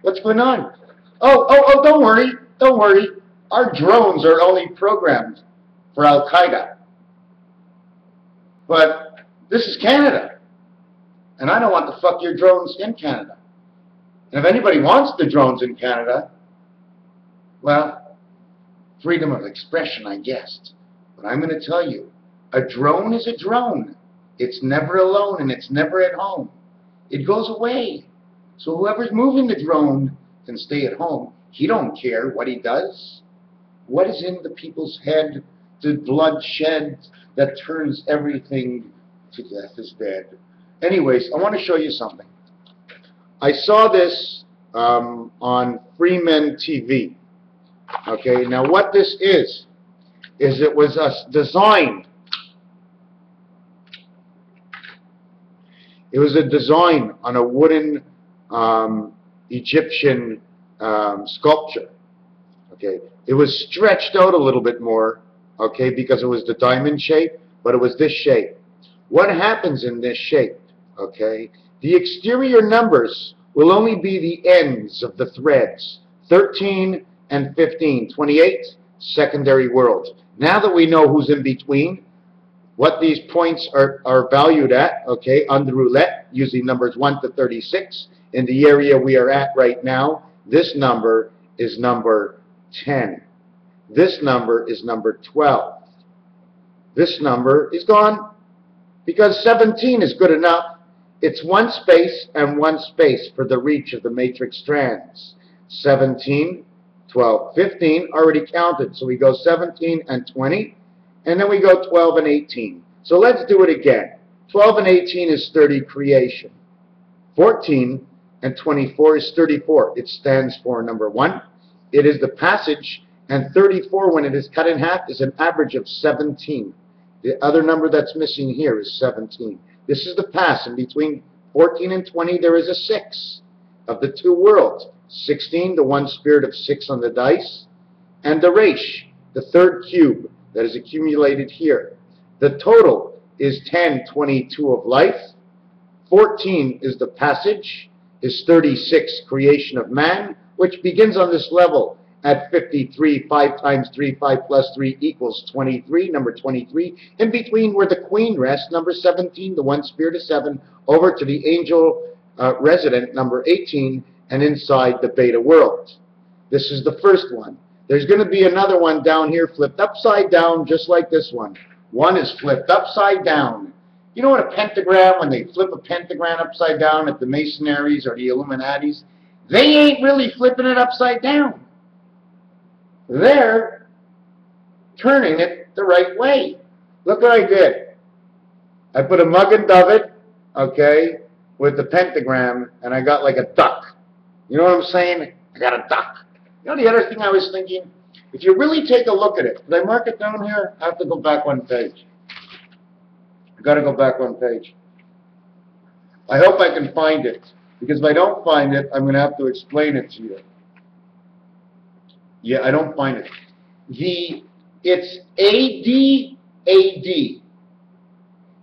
What's going on? Oh, don't worry. Don't worry. Our drones are only programmed for Al-Qaeda. But this is Canada. And I don't want to fuck your drones in Canada. And if anybody wants the drones in Canada, well, freedom of expression, I guess. But I'm going to tell you, a drone is a drone. It's never alone and it's never at home. It goes away. So whoever's moving the drone can stay at home. He don't care what he does. What is in the people's head, the bloodshed that turns everything to death is dead. Anyways, I want to show you something. I saw this on Freeman TV. Okay, now what this is it was designed. It was a design on a wooden Egyptian sculpture. Okay, it was stretched out a little bit more, okay, because it was the diamond shape, but it was this shape. What happens in this shape, okay, the exterior numbers will only be the ends of the threads, 13 and 15, 28, secondary world. Now that we know who's in between, what these points are valued at, okay, on the roulette, using numbers 1 to 36, in the area we are at right now, this number is number 10. This number is number 12. This number is gone because 17 is good enough. It's one space and one space for the reach of the matrix strands. 17, 12, 15 already counted. So we go 17 and 20, and then we go 12 and 18. So let's do it again. 12 and 18 is 30 creation. 14 and 24 is 34. It stands for number 1. It is the passage, and 34, when it is cut in half, is an average of 17. The other number that's missing here is 17. This is the pass. In between 14 and 20, there is a 6 of the two worlds. 16, the one spirit of 6 on the dice, and the Resh, the third cube that is accumulated here. The total is 10, 22 of life. 14 is the passage, is 36 creation of man, which begins on this level at 53, 5 times 3, 5 plus 3 equals 23, number 23. In between where the queen rests, number 17, the one spirit of 7, over to the angel resident, number 18, and inside the beta world. This is the first one. There's going to be another one down here flipped upside down, just like this one. One is flipped upside down. You know what a pentagram, when they flip a pentagram upside down at the Masonaries or the Illuminatis, they ain't really flipping it upside down. They're turning it the right way. Look what I did. I put a mug and dove it, okay, with the pentagram, and I got like a duck. You know what I'm saying? I got a duck. You know the other thing I was thinking? If you really take a look at it, did I mark it down here? I have to go back one page. I got to go back one page. I hope I can find it, because if I don't find it, I'm going to have to explain it to you. Yeah, I don't find it. It's AD.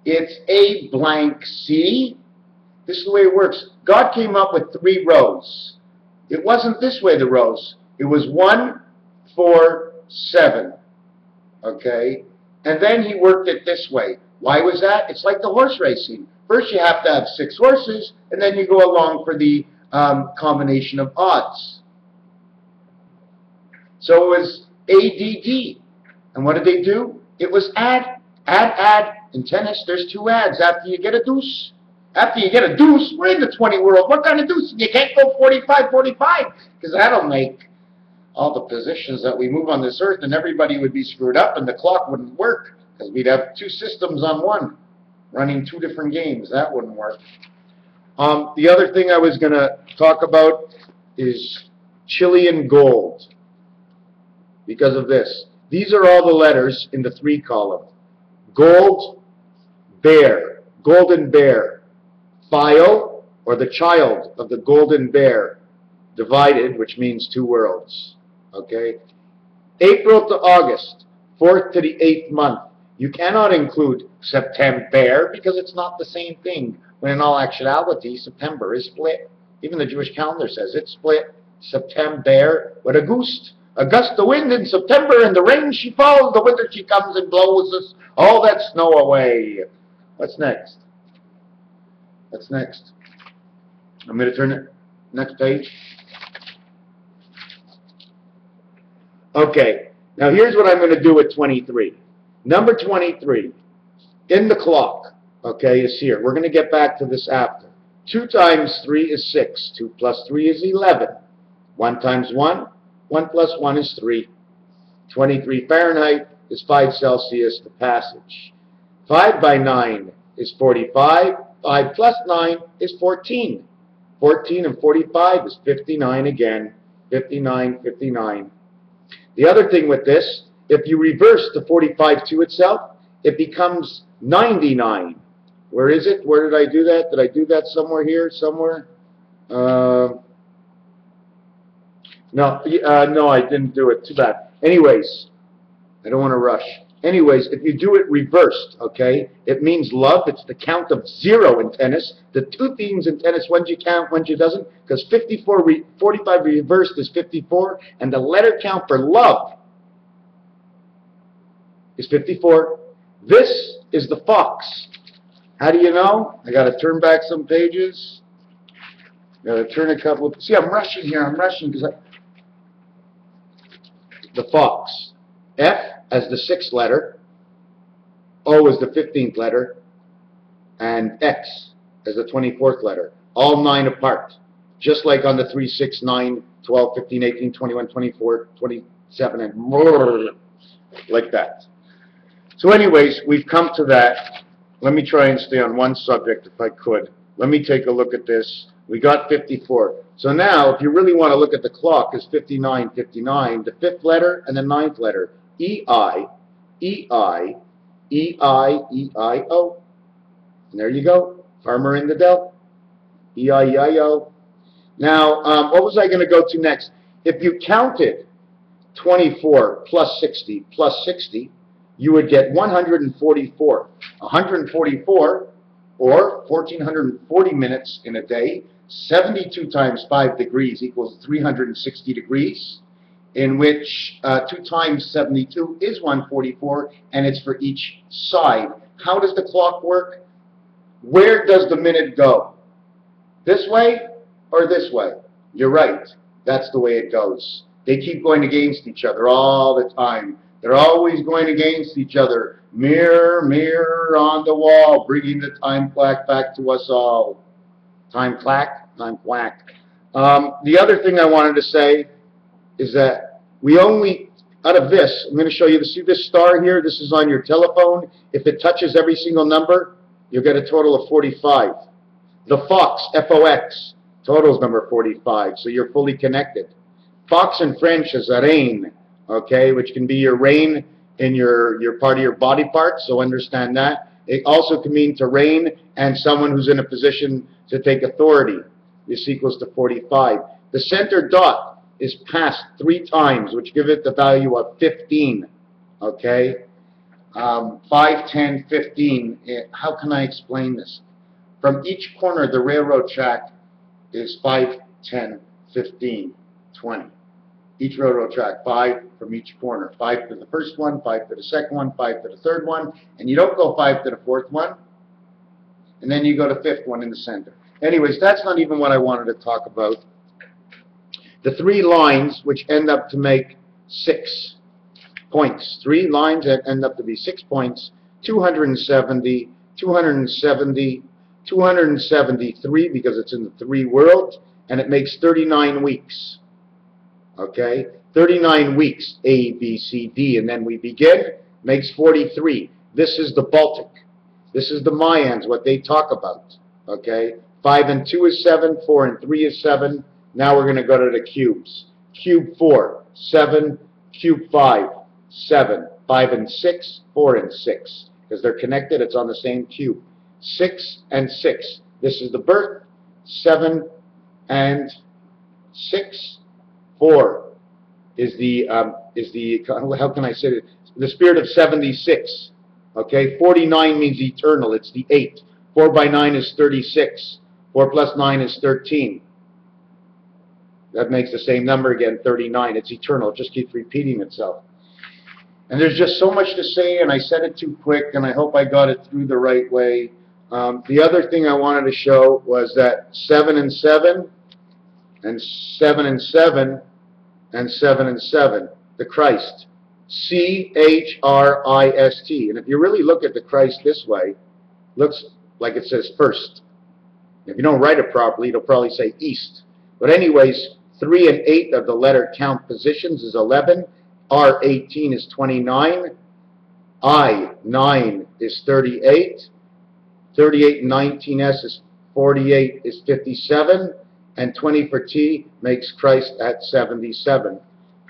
It's A blank C. This is the way it works. God came up with 3 rows. It wasn't this way, the rows. It was 1, 4, 7. Okay? And then he worked it this way. Why was that? It's like the horse racing. First you have to have 6 horses, and then you go along for the combination of odds. So it was ADD. And what did they do? It was add. In tennis, there's 2 adds after you get a deuce. After you get a deuce, we're in the 20 world. What kind of deuce? You can't go 45, 45, because that'll make all the positions that we move on this earth, and everybody would be screwed up, and the clock wouldn't work, because we'd have 2 systems on one, running 2 different games. That wouldn't work. The other thing I was going to talk about is Chilean gold, because of this. These are all the letters in the 3 column. Gold, bear, golden bear. File, or the child of the golden bear, divided, which means 2 worlds. Okay? April to August, 4th to the 8th month. You cannot include September because it's not the same thing, when in all actuality, September is split. Even the Jewish calendar says it split September with a gust. A gust of wind in September, and the rain she falls, the winter she comes and blows us all that snow away. What's next? What's next? I'm going to turn it. Next page. Okay, now here's what I'm going to do with 23. Number 23, in the clock, okay, is here. We're going to get back to this after. 2 times 3 is 6. 2 plus 3 is 11. 1 times 1, 1 plus 1 is 3. 23 Fahrenheit is 5 Celsius, the passage. 5 by 9 is 45. 5 plus 9 is 14. 14 and 45 is 59 again. 59, 59. The other thing with this, if you reverse the 45 to itself, it becomes 99. Where is it? Where did I do that? Did I do that somewhere here? Somewhere? No, I didn't do it. Too bad. Anyways, I don't want to rush. Anyways, if you do it reversed, okay, it means love. It's the count of 0 in tennis. The 2 themes in tennis, when you count, when you doesn't, because 45 reversed is 54, and the letter count for love is 54. This is the fox. How do you know? I got to turn back some pages. Got to turn a couple of... See, I'm rushing here. I'm rushing because the fox. F as the 6th letter, O as the 15th letter, and X as the 24th letter. All 9 apart. Just like on the 3, 6, 9, 12, 15, 18, 21, 24, 27, and more, like that. So anyways, we've come to that. Let me try and stay on one subject if I could. Let me take a look at this. We got 54. So now, if you really want to look at the clock, is 59, 59, the 5th letter and the 9th letter. E-I, E-I, E-I, E-I-O. And there you go. Farmer in the Dell. E-I-E-I-O. Now, what was I going to go to next? If you counted 24 plus 60 plus 60, you would get 144. 144, or 1,440 minutes in a day. 72 times 5 degrees equals 360 degrees, in which 2 times 72 is 144, and it's for each side. How does the clock work? Where does the minute go? This way or this way? You're right. That's the way it goes. They keep going against each other all the time. They're always going against each other. Mirror, mirror on the wall, bringing the time clock back to us all. Time clack, time quack. The other thing I wanted to say is that we only, out of this, I'm going to show you, see this star here? This is on your telephone. If it touches every single number, you'll get a total of 45. The fox, F-O-X, total is number 45, so you're fully connected. Fox in French is a reine, okay, which can be your reign in your part of your body part, so understand that. It also can mean to reign and someone who's in a position to take authority. This equals to 45. The center dot is passed 3 times, which give it the value of 15. Okay? 5, 10, 15. How can I explain this? From each corner of the railroad track is 5, 10, 15, 20. Each railroad track, 5 from each corner. 5 to the first one, 5 to the second one, 5 to the third one, and you don't go 5 to the fourth one, and then you go to 5th one in the center. Anyways, that's not even what I wanted to talk about. The 3 lines, which end up to make 6 points. 3 lines that end up to be 6 points. 270, 270, 273, because it's in the 3 worlds, and it makes 39 weeks. Okay? 39 weeks, A, B, C, D, and then we begin, makes 43. This is the Baltic. This is the Mayans, what they talk about. Okay? 5 and 2 is 7, 4 and 3 is 7. Now we're going to go to the cubes. Cube 4, 7, cube 5, 7, 5 and 6, 4 and 6. Because they're connected, it's on the same cube. 6 and 6. This is the birth. 7 and 6. 4 is the how can I say it? The spirit of 76. Okay, 49 means eternal. It's the 8. 4 by 9 is 36. 4 plus 9 is 13. That makes the same number again, 39. It's eternal. It just keeps repeating itself. And there's just so much to say, and I said it too quick, and I hope I got it through the right way. The other thing I wanted to show was that 7 and 7, and 7 and 7, and 7 and 7, the Christ. C-H-R-I-S-T. And if you really look at the Christ this way, looks like it says first. If you don't write it properly, it'll probably say east. But anyways, 3 and 8 of the letter count positions is 11. R18 is 29. I9 is 38. 38 and 19S is 48 is 57. And 20 for T makes Christ at 77.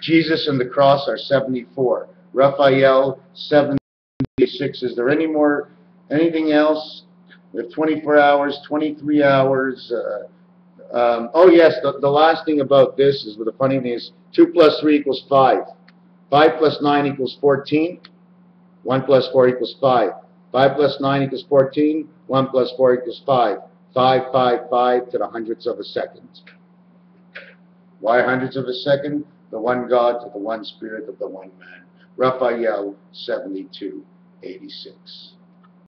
Jesus and the cross are 74. Raphael, 76. Is there anything else? We have 24 hours, 23 hours. Oh yes, the last thing about this is, the funny thing is, 2 plus 3 equals 5. 5 plus 9 equals 14. 1 plus 4 equals 5. 5 plus 9 equals 14. 1 plus 4 equals 5. 5, 5, 5 to the hundredths of a second. Why hundredths of a second? The one God to the one Spirit of the one man. Raphael 72:86.